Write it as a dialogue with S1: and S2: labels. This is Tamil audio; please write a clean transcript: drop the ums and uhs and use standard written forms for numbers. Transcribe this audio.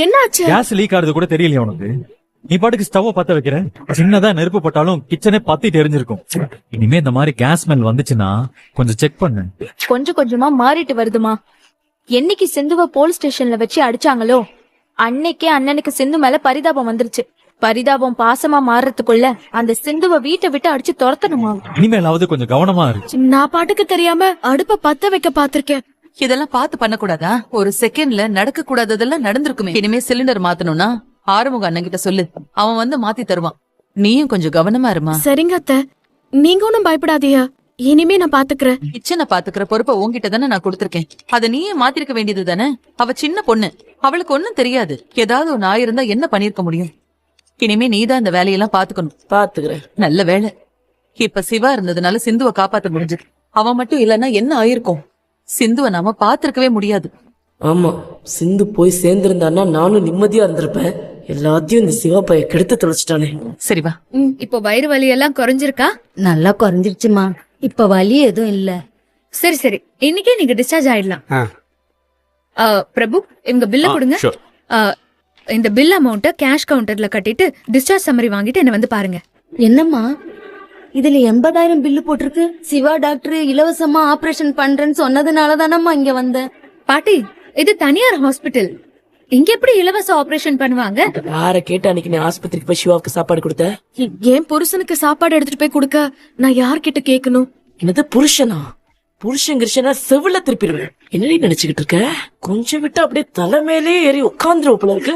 S1: என்னாச்சு?
S2: கேஸ் லீக் ஆகுது கூட தெரியலையா உனக்கு? நீ பாட்டுக்கு ஸ்டவ் பத்த வைக்கிற, சின்னதா நெருப்பு பட்டாலும் கிச்சனே பத்திட்டு எரிஞ்சிருக்கும். இனிமே இந்த மாதிரி கேஸ் ஸ்மெல் வந்துச்சுன்னா கொஞ்சம் செக் பண்ணு.
S1: கொஞ்சம் கொஞ்சமா மாறிட்டு வருதுமா. என்னைக்கு சிந்துவ போலீஸ் ஸ்டேஷன்ல வச்சு அடிச்சாங்களோ அன்னைக்கே அண்ணனுக்கு சிந்து மேல பரிதாபம் வந்துருச்சு. பரிதாபம் பாசமா மாறுறதுக்குள்ள அந்த சிந்துவ வீட்டை விட்டு அடிச்சு துரத்தணுமா?
S2: இனிமேலாவது கொஞ்சம் கவனமா இருக்கு.
S1: நான் பாட்டுக்கு தெரியாம அடுப்ப பத்த வைக்க பாத்திருக்கேன்.
S3: இதெல்லாம் பார்த்து பண்ண கூடாதா? ஒரு செகண்ட்ல நடக்க கூடாததெல்லாம் நடந்திருக்குமே. இனிமே சிலிண்டர் மாத்தணும்னா ஆறுமுக அண்ணன் கிட்ட சொல்லு, அவன் வந்து மாத்தி தருவான். நீயும் கொஞ்சம் கவனமா இருமா.
S1: சரிங்க அத்தை, நீங்க ஒன்னும் பயப்படாதீங்க. இனிமே நான் பாத்துக்கிறேன்.
S3: கிச்சனை பாத்துக்கிற பொறுப்பை உன்கிட்ட தானே நான் கொடுத்திருக்கேன். அத நீயே மாத்திருக்க வேண்டியது தானே. அவ சின்ன பொண்ணு, அவளுக்கு ஒண்ணும் தெரியாது. ஏதாவது ஒன்னு ஆயிருந்தா என்ன பண்ணிருக்க முடியும்? இனிமே நீதான் இந்த வேலையெல்லாம் பாத்துக்கணும்.
S4: பாத்துக்கிறேன்.
S3: நல்ல வேலை, இப்ப சிவா இருந்ததுனால சிந்துவ காப்பாத்த முடிஞ்சது. அவன் மட்டும் இல்லன்னா என்ன ஆயிருக்கும்? சிந்துவ நாம பாத்திருக்கவே முடியாது.
S4: ஆமா, சிந்து போய் சேர்ந்திருந்தான்னா நானும் நிம்மதியா இருந்திருப்பேன். எல்லாத்தையும் இந்த சிவா பைய கெடுத்து தொலைச்சிட்டானே.
S3: சரி வா.
S1: இப்போ வயிறு வலி எல்லாம் குறைஞ்சிருக்கா?
S5: நல்லா குறைஞ்சிருச்சுமா, இப்ப வலி எதுவும் இல்ல.
S1: சரி சரி, இன்னைக்கே நீங்க டிஸ்சார்ஜ் ஆயிடலாம். பிரபு, இவங்க பில்ல கொடுங்க. இந்த பில் அமௌண்ட்ட கேஷ் கவுண்டர்ல கட்டிட்டு டிஸ்சார்ஜ் சம்மரி வாங்கிட்டு என்ன வந்து பாருங்க.
S5: என்னம்மா இதுல 80,000 பில்லு போட்டிருக்கு? சிவா டாக்டர் இலவசமா ஆபரேஷன் பண்றேன்னு சொன்னதுனால தானம்மா இங்க வந்தேன்.
S1: பாட்டி, இது தனியார் ஹாஸ்பிட்டல், இங்க எப்படி இலவச ஆபரேஷன் பண்ணுவாங்க?
S4: யார கேட்டு அன்னைக்கு நீ ஆஸ்பத்திரிக்கு போய் சிவாவுக்கு சாப்பாடு கொடுத்த?
S1: என் புருஷனுக்கு சாப்பாடு எடுத்துட்டு போய் கொடுக்க நான் யார்கிட்ட கேட்கணும்?
S4: என்னது புருஷனா? புருஷன் கிருஷ்ணனா செவில திருப்பிடுவேன். என்னடி நினைச்சுக்கிட்டு இருக்க? கொஞ்சம் விட்டு அப்படியே தலை மேலே ஏறி உட்காந்துருவ போல இருக்கு.